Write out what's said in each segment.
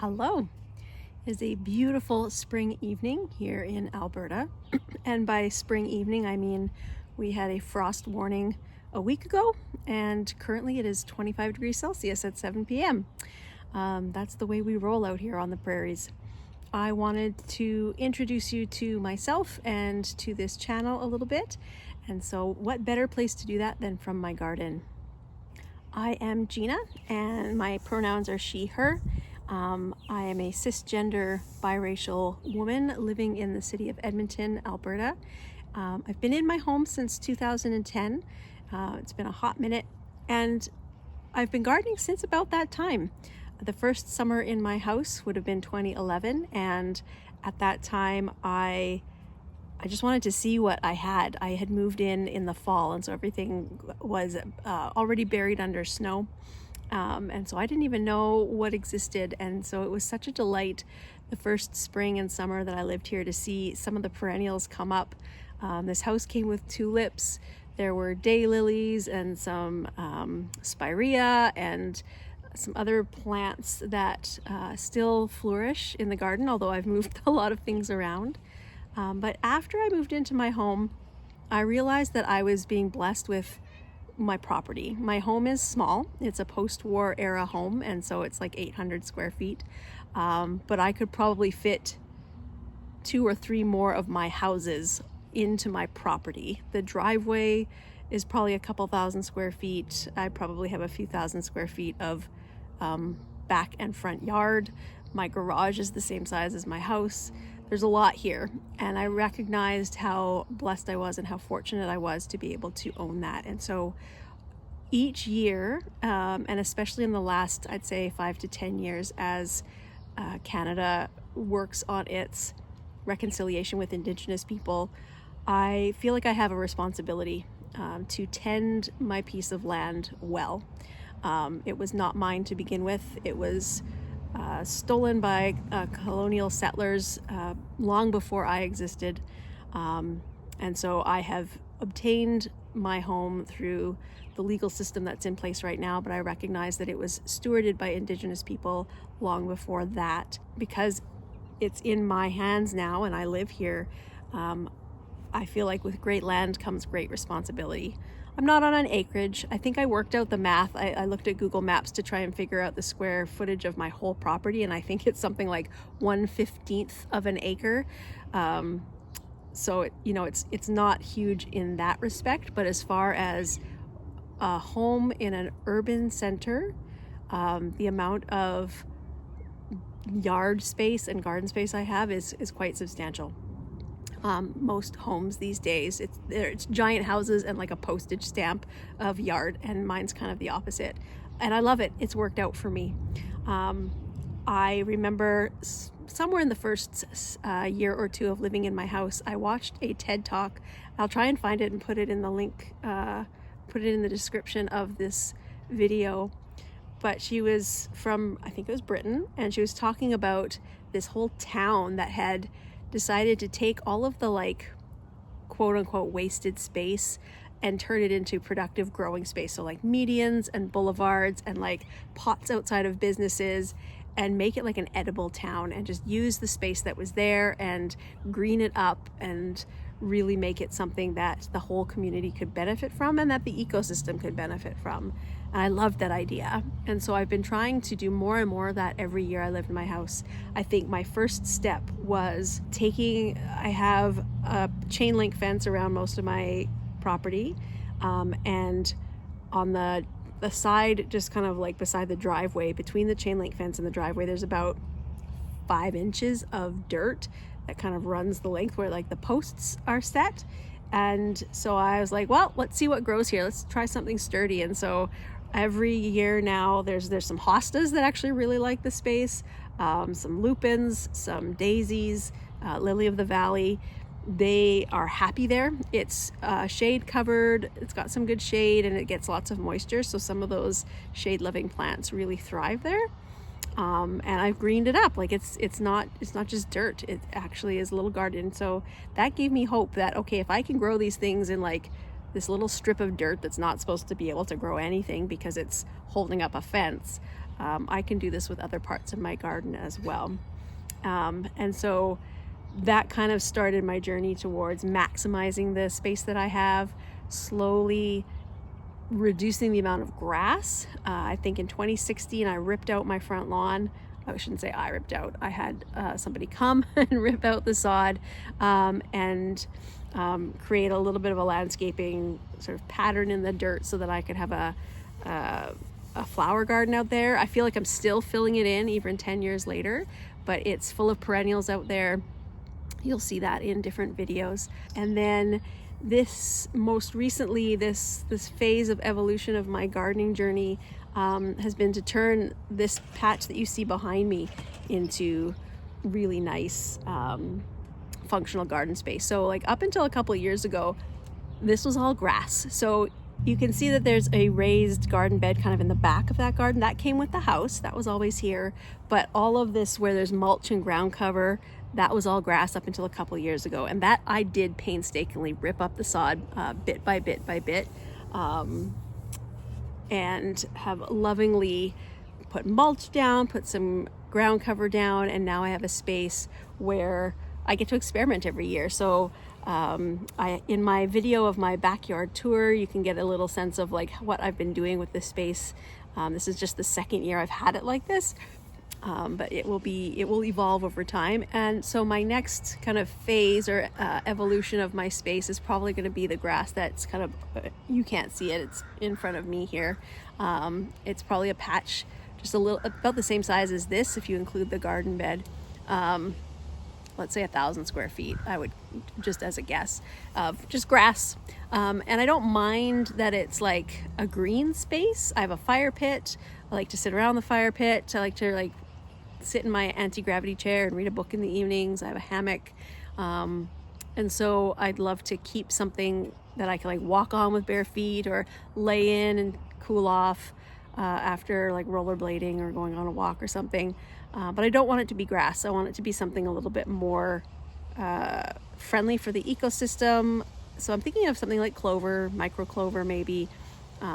Hello. It is a beautiful spring evening here in Alberta. And by spring evening, I mean we had a frost warning a week ago, and currently it is 25 degrees Celsius at 7 p.m. That's the way we roll out here on the prairies. I wanted to introduce you to myself and to this channel a little bit. And so what better place to do that than from my garden? I am Gina, and my pronouns are she, her. I am a cisgender biracial woman living in the city of Edmonton, Alberta. I've been in my home since 2010. It's been a hot minute, and I've been gardening since about that time. The first summer in my house would have been 2011, and at that time I just wanted to see what I had. I had moved in the fall, and so everything was already buried under snow. And so I didn't even know what existed. And so it was such a delight the first spring and summer that I lived here to see some of the perennials come up. This house came with tulips. There were daylilies and some spirea and some other plants that still flourish in the garden, although I've moved a lot of things around. But after I moved into my home, I realized that I was being blessed with my property. My home is small. It's a post-war era home, and so it's like 800 square feet. But I could probably fit 2 or 3 more of my houses into my property. The driveway is probably a couple thousand square feet. I probably have a few thousand square feet of back and front yard. My garage is the same size as my house. There's a lot here, and I recognized how blessed I was and how fortunate I was to be able to own that. And so each year, and especially in the last, I'd say 5 to 10 years, as Canada works on its reconciliation with Indigenous people, I feel like I have a responsibility to tend my piece of land well. It was not mine to begin with. It was stolen by colonial settlers long before I existed. And so I have obtained my home through the legal system that's in place right now, but I recognize that it was stewarded by Indigenous people long before that. Because it's in my hands now and I live here, I feel like with great land comes great responsibility. I'm not on an acreage. I think I worked out the math. I looked at Google Maps to try and figure out the square footage of my whole property, and I think it's something like 1/15 of an acre. So it's not huge in that respect, but as far as a home in an urban center, the amount of yard space and garden space I have is quite substantial. Most homes these days, it's giant houses and like a postage stamp of yard, and mine's kind of the opposite, and I love it. It's worked out for me. I remember somewhere in the first year or two of living in my house, I watched a TED Talk. I'll try and find it and put it in the link, put it in the description of this video. But she was from, I think it was Britain, and she was talking about this whole town that had decided to take all of the like quote unquote wasted space and turn it into productive growing space. So like medians and boulevards and like pots outside of businesses, and make it like an edible town, and just use the space that was there and green it up and really make it something that the whole community could benefit from and that the ecosystem could benefit from. And I loved that idea. And so I've been trying to do more and more of that every year I live in my house. I think my first step was I have a chain link fence around most of my property. And on the side, just kind of like beside the driveway, between the chain link fence and the driveway, there's about 5 inches of dirt that kind of runs the length where like the posts are set. And so I was like, well, let's see what grows here. Let's try something sturdy. And so every year now there's some hostas that actually really like the space, some lupins, some daisies, lily of the valley. They are happy there. It's shade covered, it's got some good shade, and it gets lots of moisture, so some of those shade loving plants really thrive there. And I've greened it up. Like it's not just dirt, it actually is a little garden. So that gave me hope that, okay, if I can grow these things in like this little strip of dirt that's not supposed to be able to grow anything because it's holding up a fence, I can do this with other parts of my garden as well. And so that kind of started my journey towards maximizing the space that I have, slowly reducing the amount of grass. I think in 2016 I ripped out my front lawn. I shouldn't say I ripped out. I had somebody come and rip out the sod and create a little bit of a landscaping sort of pattern in the dirt so that I could have a flower garden out there. I feel like I'm still filling it in even 10 years later, but it's full of perennials out there. You'll see that in different videos. And then this most recently, this phase of evolution of my gardening journey has been to turn this patch that you see behind me into really nice functional garden space. So like up until a couple of years ago, this was all grass. So you can see that there's a raised garden bed kind of in the back of that garden. That came with the house. That was always here. But all of this where there's mulch and ground cover, that was all grass up until a couple of years ago. And that I did painstakingly rip up the sod bit by bit by bit, and have lovingly put mulch down, put some ground cover down, and now I have a space where I get to experiment every year. So in my video of my backyard tour, you can get a little sense of like what I've been doing with this space. This is just the second year I've had it like this, but it will evolve over time. And so my next kind of phase or evolution of my space is probably going to be the grass that's kind of, you can't see it, it's in front of me here. It's probably a patch just a little about the same size as this if you include the garden bed. Let's say 1,000 square feet, I would, just as a guess, of just grass. And I don't mind that it's like a green space. I have a fire pit. I like to sit around the fire pit. I like to sit in my anti-gravity chair and read a book in the evenings. I have a hammock. And so I'd love to keep something that I can walk on with bare feet or lay in and cool off after rollerblading or going on a walk or something. But I don't want it to be grass. I want it to be something a little bit more friendly for the ecosystem. So I'm thinking of something like clover, micro clover maybe,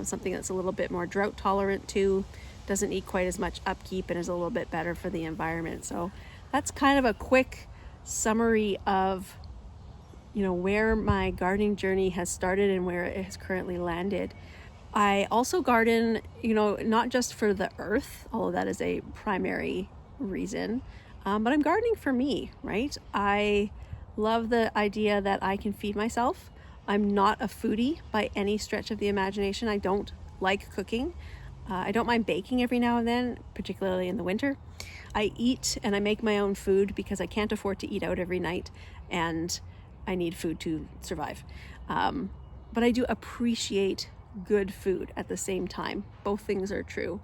something that's a little bit more drought tolerant too, doesn't need quite as much upkeep and is a little bit better for the environment. So that's kind of a quick summary of where my gardening journey has started and where it has currently landed. I also garden, not just for the earth, although that is a primary reason, but I'm gardening for me, right? I love the idea that I can feed myself. I'm not a foodie by any stretch of the imagination. I don't like cooking. I don't mind baking every now and then, particularly in the winter. I eat and I make my own food because I can't afford to eat out every night and I need food to survive. But I do appreciate good food at the same time. Both things are true.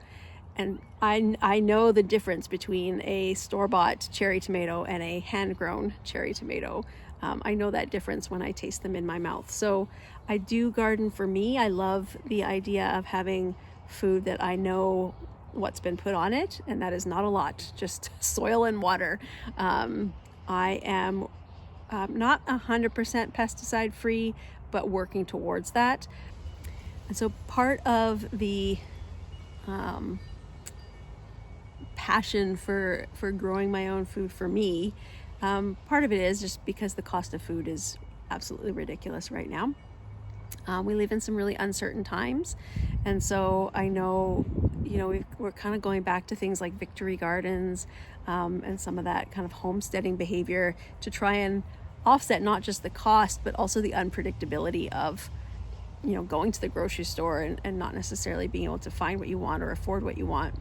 And I know the difference between a store-bought cherry tomato and a hand-grown cherry tomato. I know that difference when I taste them in my mouth. So I do garden for me. I love the idea of having food that I know what's been put on it, and that is not a lot, just soil and water. I am not 100% pesticide free, but working towards that. And so part of the passion for growing my own food for me, part of it is just because the cost of food is absolutely ridiculous right now. We live in some really uncertain times, and so I know we're kind of going back to things like victory gardens and some of that kind of homesteading behavior to try and offset not just the cost but also the unpredictability of going to the grocery store and not necessarily being able to find what you want or afford what you want.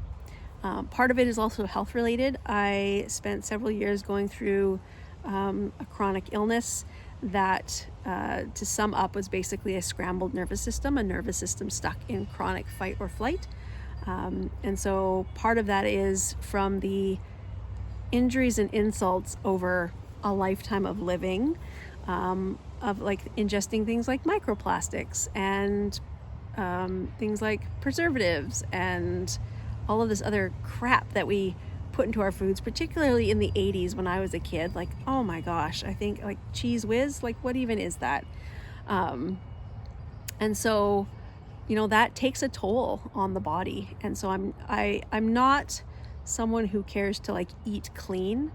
Part of it is also health related. I spent several years going through a chronic illness that to sum up was basically a scrambled nervous system, a nervous system stuck in chronic fight or flight. And so part of that is from the injuries and insults over a lifetime of living, of ingesting things like microplastics and things like preservatives and all of this other crap that we put into our foods, particularly in the 80s when I was a kid. Oh my gosh, I think Cheese Whiz, what even is that? And so that takes a toll on the body. And so I'm not someone who cares to like eat clean.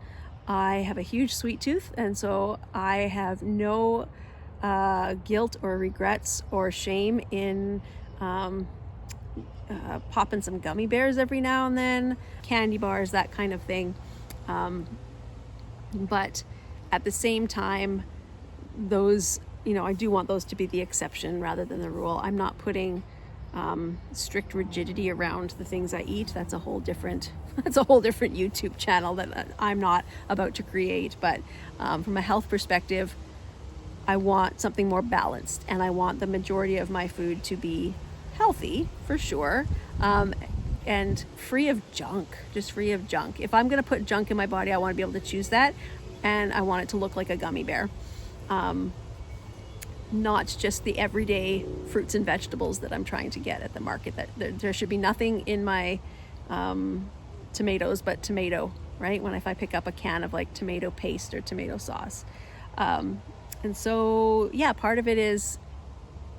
I have a huge sweet tooth, and so I have no guilt or regrets or shame in popping some gummy bears every now and then, candy bars, that kind of thing. But at the same time, those, I do want those to be the exception rather than the rule. I'm not putting strict rigidity around the things I eat. That's a whole different YouTube channel that I'm not about to create. But from a health perspective, I want something more balanced, and I want the majority of my food to be healthy for sure, and free of junk, just free of junk. If I'm going to put junk in my body, I want to be able to choose that, and I want it to look like a gummy bear. Not just the everyday fruits and vegetables that I'm trying to get at the market. That there should be nothing in my tomatoes but tomato, right? If I pick up a can of like tomato paste or tomato sauce. And so, yeah, part of it is,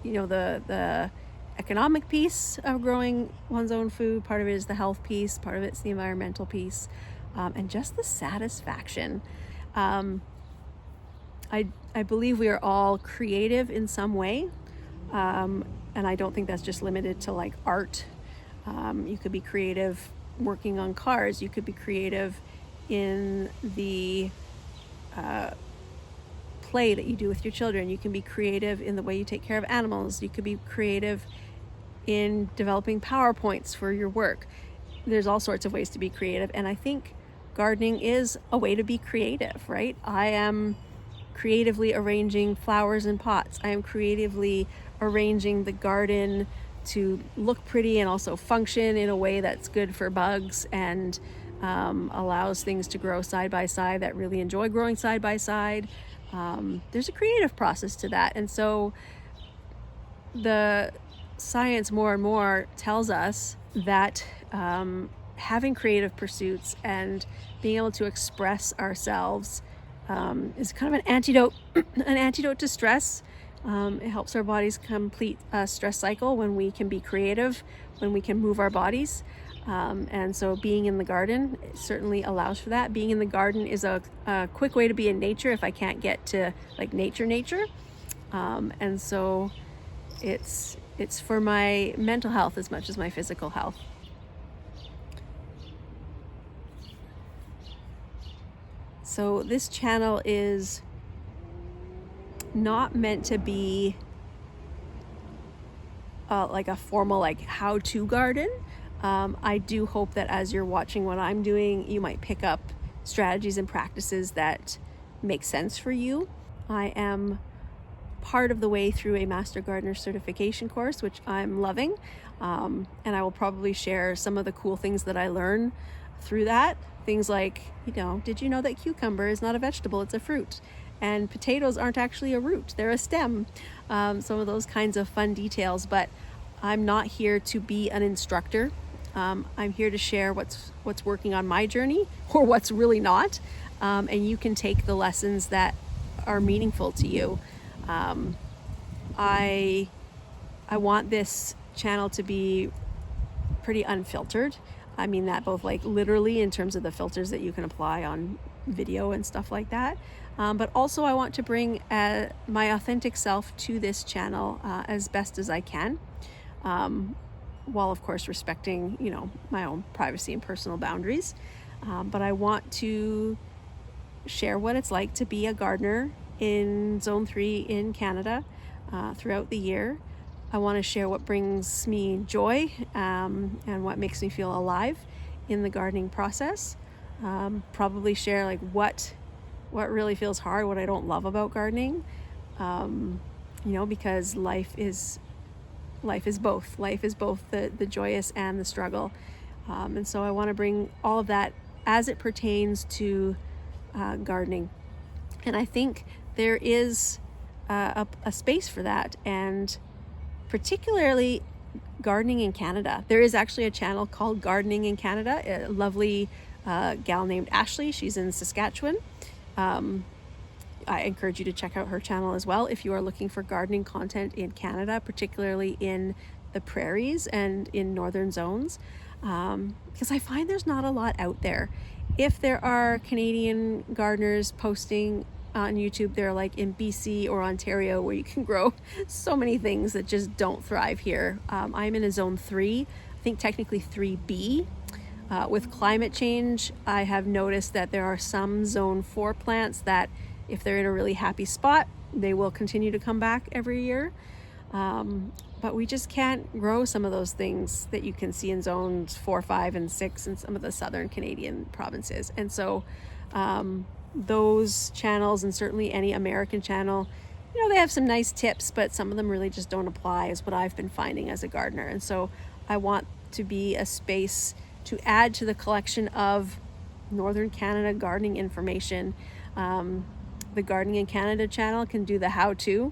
the economic piece of growing one's own food. Part of it is the health piece. Part of it's the environmental piece, and just the satisfaction. I believe we are all creative in some way, and I don't think that's just limited to like art. You could be creative working on cars. You could be creative in the play that you do with your children. You can be creative in the way you take care of animals. You could be creative in developing PowerPoints for your work. There's all sorts of ways to be creative, and I think gardening is a way to be creative, right? I am creatively arranging flowers in pots. I am creatively arranging the garden to look pretty and also function in a way that's good for bugs and allows things to grow side by side that really enjoy growing side by side. There's a creative process to that. And so the science more and more tells us that having creative pursuits and being able to express ourselves is kind of an antidote to stress. It helps our bodies complete a stress cycle when we can be creative, when we can move our bodies. And so being in the garden certainly allows for that. Being in the garden is a quick way to be in nature if I can't get to like nature. And so it's for my mental health as much as my physical health. So this channel is not meant to be like a formal like how-to garden. I do hope that as you're watching what I'm doing, you might pick up strategies and practices that make sense for you. I am part of the way through a Master Gardener certification course, which I'm loving. And I will probably share some of the cool things that I learn through that. Things like, did you know that cucumber is not a vegetable, it's a fruit? And potatoes aren't actually a root, they're a stem. Some of those kinds of fun details, but I'm not here to be an instructor. I'm here to share what's working on my journey or what's really not. And you can take the lessons that are meaningful to you. I want this channel to be pretty unfiltered. I mean that both like literally in terms of the filters that you can apply on video and stuff like that. But also I want to bring my authentic self to this channel as best as I can. While of course respecting, my own privacy and personal boundaries. But I want to share what it's like to be a gardener in Zone 3 in Canada throughout the year. I want to share what brings me joy and what makes me feel alive in the gardening process. Probably share like what really feels hard, what I don't love about gardening. Because life is both. Life is both the joyous and the struggle. And so I want to bring all of that as it pertains to gardening. And I think there is a space for that, and particularly gardening in Canada. There is actually a channel called Gardening in Canada, a lovely gal named Ashley. She's in Saskatchewan. I encourage you to check out her channel as well if you are looking for gardening content in Canada, particularly in the prairies and in northern zones, because I find there's not a lot out there. If there are Canadian gardeners posting on YouTube, they're like in BC or Ontario, where you can grow so many things that just don't thrive here. I'm in a zone 3, I think technically 3B. With climate change, I have noticed that there are some zone 4 plants that if they're in a really happy spot, they will continue to come back every year. But we just can't grow some of those things that you can see in zones 4, 5, and 6 in some of the southern Canadian provinces. And so those channels, and certainly any American channel, you know, they have some nice tips, but some of them really just don't apply, is what I've been finding as a gardener. And so I want to be a space to add to the collection of Northern Canada gardening information. The Gardening in Canada channel can do the how-to.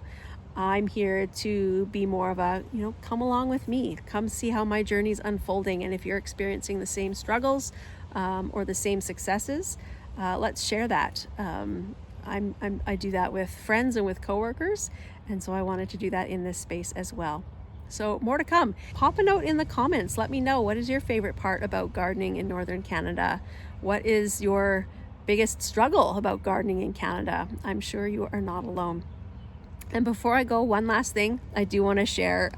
I'm here to be more of a, you know, come along with me, come see how my journey's unfolding. And if you're experiencing the same struggles or the same successes, let's share that. I do that with friends and with coworkers. And so I wanted to do that in this space as well. So more to come. Pop a note in the comments. Let me know, what is your favorite part about gardening in Northern Canada? What is your biggest struggle about gardening in Canada? I'm sure you are not alone. And before I go, one last thing, I do want to share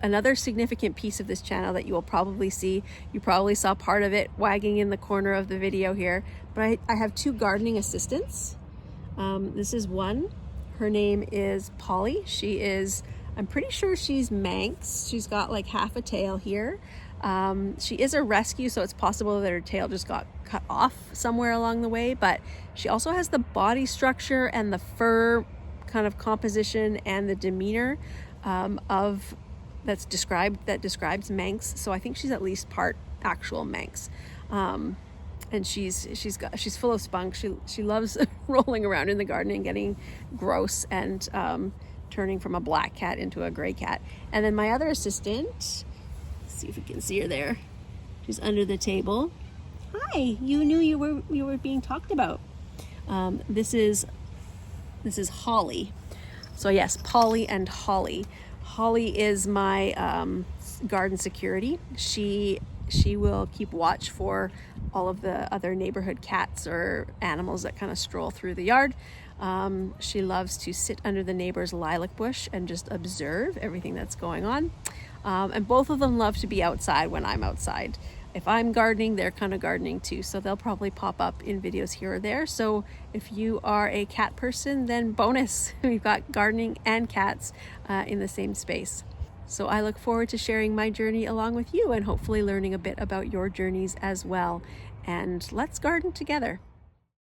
another significant piece of this channel that you will probably see. You probably saw part of it wagging in the corner of the video here, but I have 2 gardening assistants. This is one. Her name is Polly. She is, I'm pretty sure she's Manx. She's got like half a tail here. She is a rescue, so it's possible that her tail just got cut off somewhere along the way, but she also has the body structure and the fur kind of composition and the demeanor that describes Manx. So I think she's at least part actual Manx. And she's full of spunk. She loves rolling around in the garden and getting gross and turning from a black cat into a gray cat. And then my other assistant, let's see if we can see her there. She's under the table. Hi, you knew you were being talked about. This is Holly. So yes, Polly and Holly. Holly is my garden security. She will keep watch for all of the other neighborhood cats or animals that kind of stroll through the yard. She loves to sit under the neighbor's lilac bush and just observe everything that's going on. And both of them love to be outside when I'm outside. If I'm gardening, they're kind of gardening too, so they'll probably pop up in videos here or there. So if you are a cat person, then bonus, we've got gardening and cats in the same space. So I look forward to sharing my journey along with you and hopefully learning a bit about your journeys as well. And let's garden together.